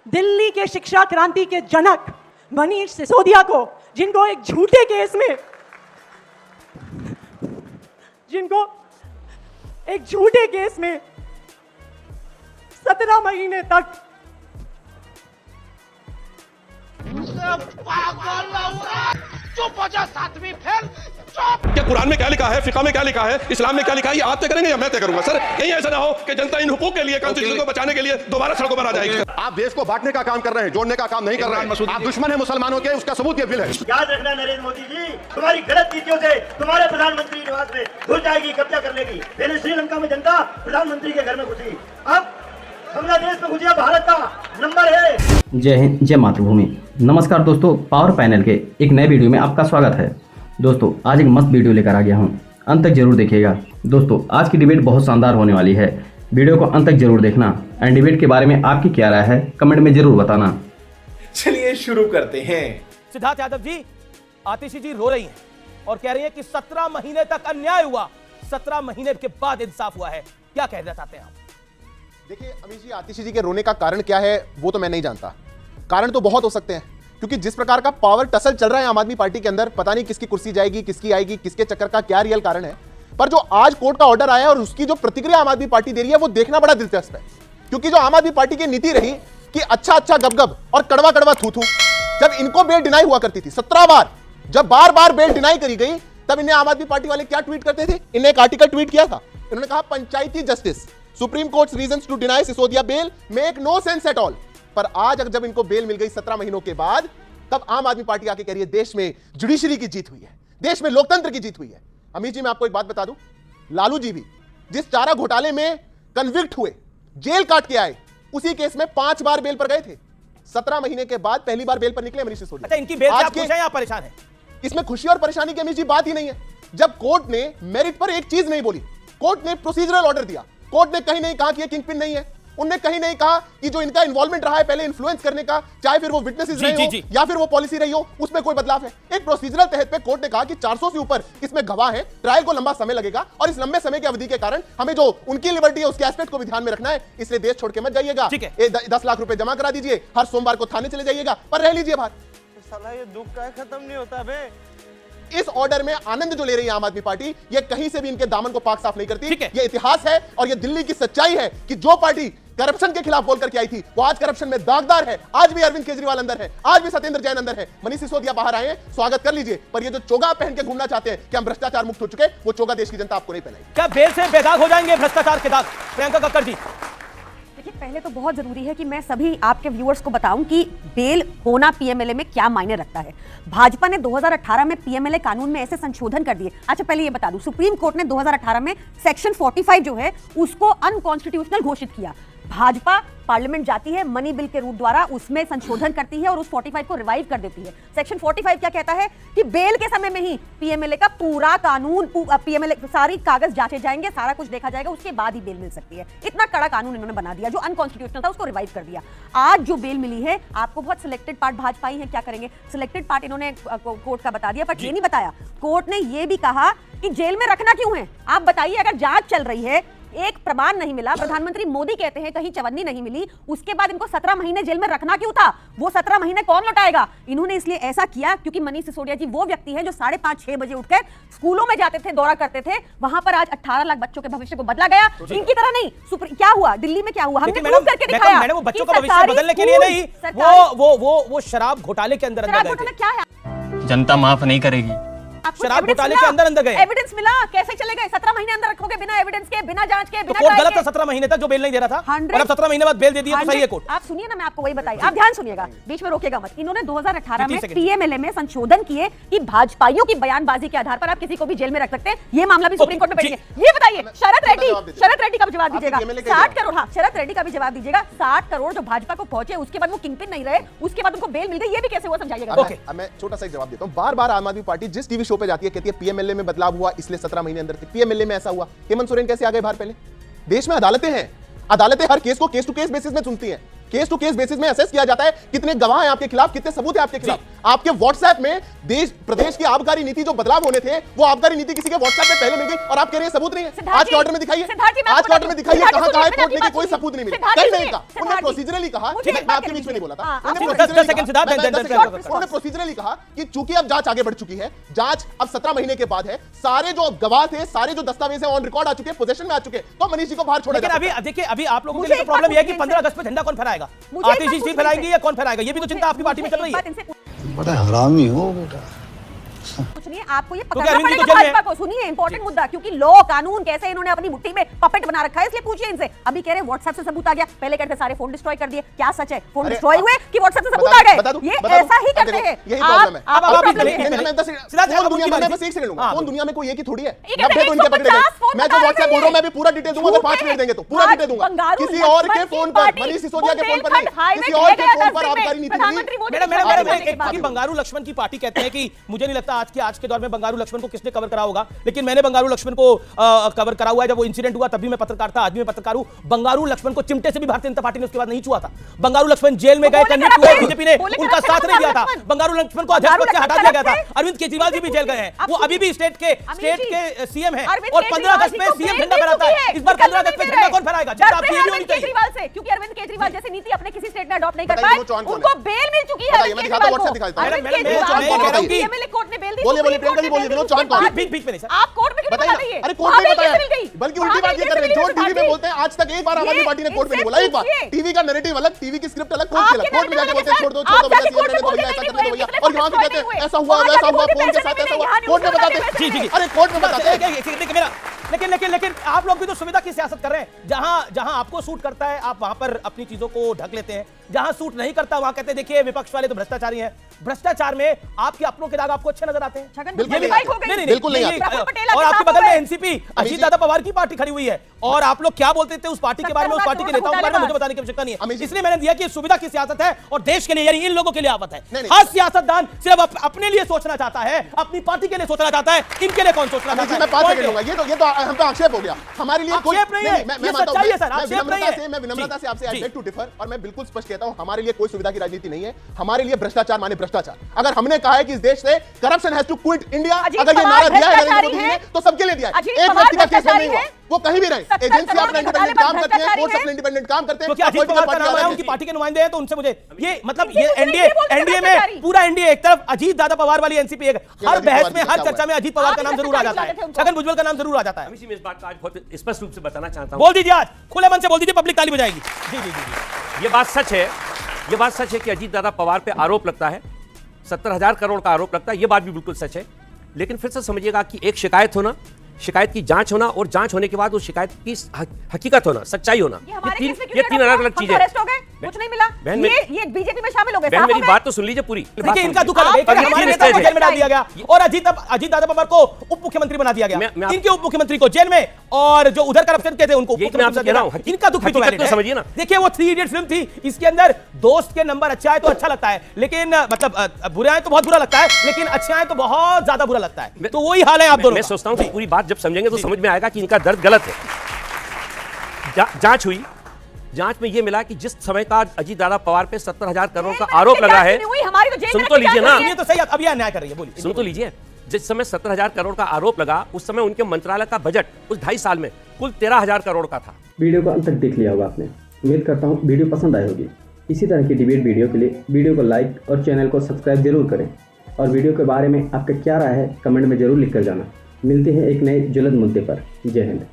दिल्ली के शिक्षा क्रांति के जनक मनीष सिसोदिया को, जिनको एक झूठे केस में 17 महीने तक चुप हो जा, सातवीं फेल, चुप। क्या कुरान में क्या लिखा है, फिक़ह में क्या लिखा है, इस्लाम में क्या लिखा है, ये आप तय करेंगे या मैं तय करूंगा? सर कहीं ऐसा ना हो कि जनता इन हुकूक के लिए, कॉन्स्टिट्यूशन को बचाने के लिए दोबारा सड़कों पर आ जाएगी। आप देश को बांटने का काम कर रहे हैं, जोड़ने का काम नहीं कर रहे हैं। आप दुश्मन है मुसलमानों के, उसका सबूत ये बिल है। याद रखना नरेंद्र मोदी जी, तुम्हारी गलत नीतियों से तुम्हारे प्रधानमंत्री निवास में घुस जाएगी, कब्जा कर लेगी। पहले श्रीलंका में जनता प्रधानमंत्री के घर में घुसी, अब बांग्लादेश में घुसी, भारत का नंबर है। जय हिंद, जय मातृभूमि। नमस्कार दोस्तों, पावर पैनल के एक नए वीडियो में आपका स्वागत है। दोस्तों आज एक मस्त वीडियो लेकर आ गया हूँ, अंत तक जरूर देखिएगा। दोस्तों आज की डिबेट बहुत शानदार होने वाली है, वीडियो को अंत तक जरूर देखना। एंड डिबेट के बारे में आपकी क्या राय है कमेंट में जरूर बताना। चलिए शुरू करते हैं। सिद्धार्थ यादव जी, आतिशी जी रो रही हैं और कह रही है कि 17 महीने तक अन्याय हुआ, 17 महीने के बाद इंसाफ हुआ है। क्या कहना चाहते हैं आप? देखिए अमीश जी, आतिशी जी के रोने का कारण क्या है वो तो मैं नहीं जानता। कारण तो बहुत हो सकते हैं, क्योंकि जिस प्रकार का पावर टसल चल रहा है आम आदमी पार्टी के अंदर, पता नहीं किसकी कुर्सी जाएगी, किसकी आएगी, किसके चक्कर का क्या रियल कारण है। पर जो आज कोर्ट का ऑर्डर आया और उसकी जो प्रतिक्रिया आम आदमी पार्टी दे रही है वो देखना बड़ा दिलचस्प है। क्योंकि जो आम आदमी पार्टी की नीति रही कि अच्छा अच्छा गबगब और कड़वा कड़वा थू थू, जब इनको बेल डिनाई हुआ करती थी 17 बार, जब बार बार बेल डिनाई करी गई, तब इन्हें आम आदमी पार्टी वाले क्या ट्वीट करते थे? इन्हें एक आर्टिकल ट्वीट किया था, इन्होंने कहा पंचायती justice, Supreme Court reasons to deny Sisodia bail make no sense at all. पर आज जब इनको बेल मिल गई 17 महीनों के बाद, तब आम आदमी पार्टी आके कह रही है देश में जुडिशरी की जीत हुई है, देश में लोकतंत्र की जीत हुई है। अमीर जी मैं आपको एक बात बता दूं, लालू जी भी जिस चारा घोटाले में कन्विक्ट हुए, जेल काट के आए, उसी केस में 5 बार बेल पर गए थे। 17 महीने के बाद पहली बार बेल पर निकले मनीष सिसोदिया। अच्छा, इनकी बेल से आप खुश हैं या परेशान हैं? इसमें खुशी और परेशानी की अमीर जी बात ही नहीं है। जब कोर्ट ने मेरिट पर एक चीज नहीं बोली, कोर्ट ने प्रोसीजरल ऑर्डर दिया, कोर्ट ने कहीं नहीं कहा कि ये किंगपिन नहीं है, उन्होंने कहीं नहीं कहा कि जो इनका इन्वॉल्वमेंट रहा है पहले इन्फ्लुएंस करने का, चाहे फिर वो विटनेसेस रहे हो या फिर वो पॉलिसी रही हो, उसमें कोई बदलाव है। एक प्रोसीजरल तहत पे कोर्ट ने कहा कि 400 से ऊपर इसमें गवाह है, ट्रायल को लंबा समय लगेगा और इस लंबे समय की अवधि के कारण हमें जो उनकी लिबर्टी है उसके एस्पेक्ट को भी ध्यान में रखना है, इसलिए देश छोड़ के मत जाइएगा। 10 लाख रुपए जमा करा दीजिए, हर सोमवार को थाने चले जाइएगा, पर रह लीजिए बाहर। साला ये दुख का खत्म नहीं होता बे। इस ऑर्डर में आनंद जो ले रही है आम आदमी पार्टी, ये कहीं से भी इनके दामन को पाक साफ नहीं करती। ये इतिहास है और ये दिल्ली की सच्चाई है कि जो पार्टी करप्शन के खिलाफ बोल करके आई थी वो आज करप्शन में दागदार है। आज भी अरविंद केजरीवाल अंदर है, आज भी सत्येंद्र जैन अंदर है, मनीष सिसोदिया बाहर आए हैं, स्वागत कर लीजिए। पर ये जो चोगा पहन के घूमना चाहते हैं कि हम भ्रष्टाचार मुक्त हो चुके, वो चोगा देश की जनता आपको नहीं पहनाएगी। क्या बेल से बेदाग हो जाएंगे भ्रष्टाचार के दाग? प्रियंका कक्कड़ जी। देखिए पहले तो बहुत जरूरी है कि मैं सभी आपके व्यूअर्स को बताऊं कि बेल होना पीएमएलए में क्या मायने रखता है। भाजपा ने 2018 में पीएमएलए कानून में ऐसे संशोधन कर दिए। अच्छा पहले ये बता दूं, सुप्रीम कोर्ट ने 2018 में सेक्शन 45 जो है उसको अनकॉन्स्टिट्यूशनल घोषित किया। भाजपा पार्लियामेंट जाती है, मनी बिल के रूप द्वारा उसमें संशोधन करती है और उस 45 को रिवाइव कर देती है। सेक्शन 45 क्या कहता है कि बेल के समय में ही पीएमएलए का पूरा कानून, पीएमएलए सारी कागज जांचे जाएंगे, सारा कुछ देखा जाएगा, उसके बाद ही बेल मिल सकती है। इतना कड़ा कानून इन्होंने बना दिया, जो अनकॉन्स्टिट्यूशनल था उसको रिवाइव कर दिया। आज जो बेल मिली है आपको, बहुत सिलेक्टेड पार्ट भाजपाई है, क्या करेंगे? सिलेक्टेड पार्ट इन्होंने कोर्ट का बता दिया, पर ये नहीं बताया, कोर्ट ने ये भी कहा कि जेल में रखना क्यों है। आप बताइए, अगर जांच चल रही है, एक प्रमाण नहीं मिला, प्रधानमंत्री मोदी कहते हैं कहीं चवन्नी नहीं मिली, उसके बाद इनको 17 महीने जेल में रखना क्यों था? वो 17 महीने कौन लौटाएगा? इन्होंने इसलिए ऐसा किया क्योंकि मनीष सिसोदिया जी वो व्यक्ति है जो 5:30-6 बजे उठकर स्कूलों में जाते थे, दौरा करते थे, वहां पर आज 18 लाख बच्चों के भविष्य को बदला गया। इनकी तरह नहीं। क्या हुआ दिल्ली में, क्या हुआ? हमने प्रूव करके दिखाया। मैडम, वो बच्चों का भविष्य बदलने के लिए नहीं, वो शराब घोटाले के अंदर शराब घोटाला क्या है? जनता माफ नहीं करेगी। शराब घोटाले के अंदर गए, एविडेंस मिला, कैसे चले गए? 17 महीने अंदर रखोगे बिना एविडेंस के, बिना जांच के, बिना कोर्ट गलत था 17 महीने तक जो बेल नहीं दे रहा था, और अब 17 महीने बाद बेल दे दिया तो सही है कोर्ट। आप सुनिए ना, मैं आपको वही बताइए, आप ध्यान सुनिएगा, बीच में रोकेगा मत। इन्होंने 2018 में पीएमएलए में संशोधन किए कि भाजपाइयों की बयानबाजी के आधार पर आप किसी को भी जेल में रख सकते हैं। ये मामला भी सुप्रीम कोर्ट में बैठेगा। ये बताइए, शरद रेड्डी का भी जवाब दीजिएगा। 60 करोड़, हाँ शरद रेड्डी का भी जवाब दीजिएगा। 60 करोड़ जो भाजपा को पहुंचे, उसके बाद वो किंगपिन नहीं रहे, उसके बाद उनको बेल मिल गई, ये भी कैसे हुआ समझाइएगा। मैं छोटा सा जवाब देता हूं। बार बार आम आदमी पार्टी जिस टीवी शो पे जाती है कहती है पीएमएलए में बदलाव हुआ इसलिए 17 महीने अंदर थे, पीएमएलए में ऐसा हुआ। हेमंत सोरेन कैसे आ गए बाहर? पहले देश में अदालतें हैं, अदालतें हर केस को केस टू केस बेसिस में सुनती हैं, केस टू केस बेसिस में असेस किया जाता है कितने गवाह हैं आपके खिलाफ, कितने सबूत हैं आपके खिलाफ। आपके व्हाट्सएप में देश प्रदेश की आबकारी नीति जो बदलाव होने थे, वो आबकारी नीति किसी के व्हाट्सएप में पहले मिल गई और आप कह रहे हैं सबूत नहीं है। आज के ऑर्डर में दिखाइए, आज के ऑर्डर में दिखाइए कहां कहां कोर्ट ने कोई सबूत नहीं मिला, कहीं नहीं कहा। उन्होंने प्रोसीजरली कहा, मैं आपके बीच में नहीं बोला था, उन्होंने प्रोसीजरली कहा कि चूंकि अब जांच आगे बढ़ चुकी है, जांच अब 17 महीने के बाद है, सारे जो गवाह थे, सारे जो दस्तावेज है ऑन रिकॉर्ड आ चुके हैं, पोजीशन में आ चुके हैं, तो मनीष जी को बाहर छोड़ा। लेकिन अभी देखिए, अभी आप लोगों के लिए प्रॉब्लम यह है कि 15 अगस्त पे झंडा कौन फहराएगा, आतिशी जी फहराएंगे या कौन फहराएगा, ये भी तो चिंता आपकी पार्टी में चल रही है। बड़ा हरामी हो बेटा। कुछ नहीं, आपको ये पकड़ना पड़ेगा भाजपा को। सुनिए, इंपॉर्टेंट मुद्दा, क्योंकि लॉ कानून कैसे इन्होंने अपनी मुट्ठी में पपेट बना रखा है, इसलिए पूछिए इनसे। अभी कह रहे व्हाट्सएप से सबूत आ गया, पहले कहते सारे फोन डिस्ट्रॉय कर दिए, क्या सच है? फोन डिस्ट्रॉय हुए कि व्हाट्सएप से सबूत आ गए? ये ऐसा ही करते हैं। यही प्रॉब्लम है। आप बस एक सेकंड लूंगा, फोन दुनिया में कोई एक ही थोड़ी है, 90 तो इनके पकड़े गए। मैं जो व्हाट्सएप बोल रहा हूं, मैं भी पूरा डिटेल दूंगा, अगर 5 मिनट देंगे तो पूरा डिटेल दूंगा। किसी और के फोन पर, मनीष सिसोदिया के फोन पर नहीं, किसी और के फोन पर आबकारी नीति मैडम, बंगारू लक्ष्मण की पार्टी कहते हैं कि मुझे नहीं लगता आज के दौर में बंगारू लक्ष्मण को किसने कवर करा होगा, लेकिन मैंने बंगारू लक्ष्मण को कवर करा हुआ है। जब वो इंसिडेंट हुआ तब भी मैं पत्रकार था, आज भी मैं पत्रकार हूं। बंगारू लक्ष्मण को चिमटे से भी भारतीय जनता पार्टी ने उसके बाद नहीं छुआ था। बंगारू लक्ष्मण जेल में गए, कन्विक्ट हुए, बीजेपी ने उनका साथ नहीं दिया था। बंगारू लक्ष्मण को अध्यक्ष पद से हटा दिया गया था। अरविंद केजरीवाल जी भी जेल गए हैं, वो अभी भी स्टेट के सीएम है और 15 अगस्त में सीएम झंडा फहराता है। इस बार 15 अगस्त में झंडा कौन फहराएगा? केजरीवाल से, क्योंकि अरविंद केजरीवाल जैसी नीति अपने किसी स्टेट में अडॉप्ट नहीं कर पाए, उनको बेल मिल चुकी है। मैं दिखाता हूं, व्हाट्सएप दिखाता हूं। कोर्ट ने बेल दी। बोलिए प्रियंका जी, बोलिए विनोद चौहान कौन? बीच में नहीं सर, आप कोर्ट में क्यों बता रही है? अरे कोर्ट में बताया, बल्कि उल्टी बात ये कर रहे हैं, जो टीवी में बोलते हैं आज तक एक बार आम आदमी पार्टी ने कोर्ट में नहीं बोला। एक बार टीवी का नैरेटिव अलग, टीवी की स्क्रिप्ट अलग, कोर्ट में जाके बोलते हैं छोड़ दो भैया, सीएम रहने दो भैया, ऐसा करने दो भैया, और यहां पे कहते हैं ऐसा हुआ वैसा हुआ, फोन के साथ ऐसा हुआ, कोर्ट में बताते हैं। जी, अरे कोर्ट में बताते हैं। लेकिन आप लोग भी तो सुविधा की सियासत कर रहे हैं। जहां आपको सूट करता है आप वहां पर अपनी चीजों को ढक लेते हैं, जहां सूट नहीं करता वहां कहते हैं देखिए विपक्ष वाले तो भ्रष्टाचारी हैं। भ्रष्टाचार में आपके अपनों के दाग आपको अच्छे नजर आते हैं? बिल्कुल नहीं। और आपके बगल में एनसीपी अजीत दादा पवार की पार्टी खड़ी हुई है, और आप लोग क्या बोलते थे उस पार्टी के बारे में, उस पार्टी के नेताओं के बारे में मुझे बताने की आवश्यकता नहीं है। इसलिए मैंने दिया कि सुविधा की सियासत है और देश के लिए यानी इन लोगों के लिए आफत है। हर सियासतदान सिर्फ अपने लिए सोचना चाहता है, अपनी पार्टी के लिए सोचना चाहता है, इनके लिए कौन सोचना चाहता है? मैं 5 सेकंड लूंगा। ये तो हम पे आक्षेप हो गया। हमारे लिए कोई नहीं है, मैं सच्चाई है सर, आक्षेप नहीं है। मैं विनम्रता से आपसे आई बेग टू डिफर, और मैं बिल्कुल स्पष्ट कहता हूं, हमारे लिए कोई सुविधा की राजनीति नहीं है। हमारे लिए भ्रष्टाचार माने भ्रष्टाचार। अगर हमने कहा है कि इस देश से corruption has to quit India, अगर ये नारा दिया है नरेंद्र मोदी ने, तो सबके लिए दिया है। एक व्यक्ति का केस नहीं हुआ, वो कहीं भी रहे, एजेंसी अपना इंडिपेंडेंट काम करते हैं, कोर्ट्स अपने इंडिपेंडेंट काम करते हैं। अजीत पवार का नाम आया, उनकी पार्टी के नुमाइंदे हैं, तो उनसे मुझे ये मतलब ये एनडीए में पूरा एनडीए एक तरफ, अजीत दादा पवार वाली एनसीपी एक, हर बहस में हर चर्चा में अजीत पवार का नाम जरूर आ जाता है, छगन भुजबल का नाम जरूर आ जाता है। इस बात का आज बहुत स्पष्ट रूप से बताना चाहता हूं। बोल दीजिए, आज खुले मन से बोल दीजिए, पब्लिक ताली बजाएगी। जी। ये बात सच है कि अजीत दादा पवार पे आरोप लगता है, 70,000 करोड़ का आरोप लगता है, ये बात भी बिल्कुल सच है। लेकिन फिर से समझिएगा कि एक शिकायत होना, शिकायत की जांच होना, और जांच होने के बाद उस शिकायत की हकीकत होना, सच्चाई होना, ये तीन अलग अलग चीजें हैं। कुछ नहीं मिला, ये बीजेपी में शामिल हो गए। बहन मेरी बात तो सुन लीजिए पूरी। देखिए, इनका दुख अलग है, हमारे नेता को जेल में डाल दिया गया और अजीत दादा पवार को उप मुख्यमंत्री बना दिया गया, इनके उप मुख्यमंत्री को जेल में, और जो उधर करप्शन के थे उनको इनका दुख भी तो समझिए ना। देखिए, वो 3 इडियट फिल्म थी, इसके अंदर दोस्त के नंबर अच्छा है तो अच्छा लगता है, लेकिन मतलब बुरे आए तो बहुत बुरा लगता है, लेकिन अच्छे आए तो बहुत ज्यादा बुरा लगता है। तो वही हाल है आप दोनों। मैं सोचता हूं कि पूरी बात जब समझेंगे तो समझ में आएगा कि इनका दर्द गलत है। जांच हुई, जांच में यह मिला कि जिस समय का अजीत दादा पवार पे 70,000 करोड़ का आरोप लगा है, सुन तो लीजिए ना, ये तो सही, अब यह न्याय कर रही है, बोलिए। सुन तो लीजिए, जिस समय 70,000 करोड़ का आरोप लगा, उस समय उनके मंत्रालय का बजट उस 2.5 साल में कुल 13,000 करोड़ का था। वीडियो को अंत तक देख लिया होगा आपने, उम्मीद करता हूँ वीडियो पसंद आई होगी। इसी तरह की डिबेट वीडियो के लिए वीडियो को लाइक और चैनल को सब्सक्राइब जरूर करें, और वीडियो के बारे में आपका क्या राय है कमेंट में जरूर लिख कर जाना। मिलते हैं एक नए ज्वलंत मुद्दे पर। जय हिंद।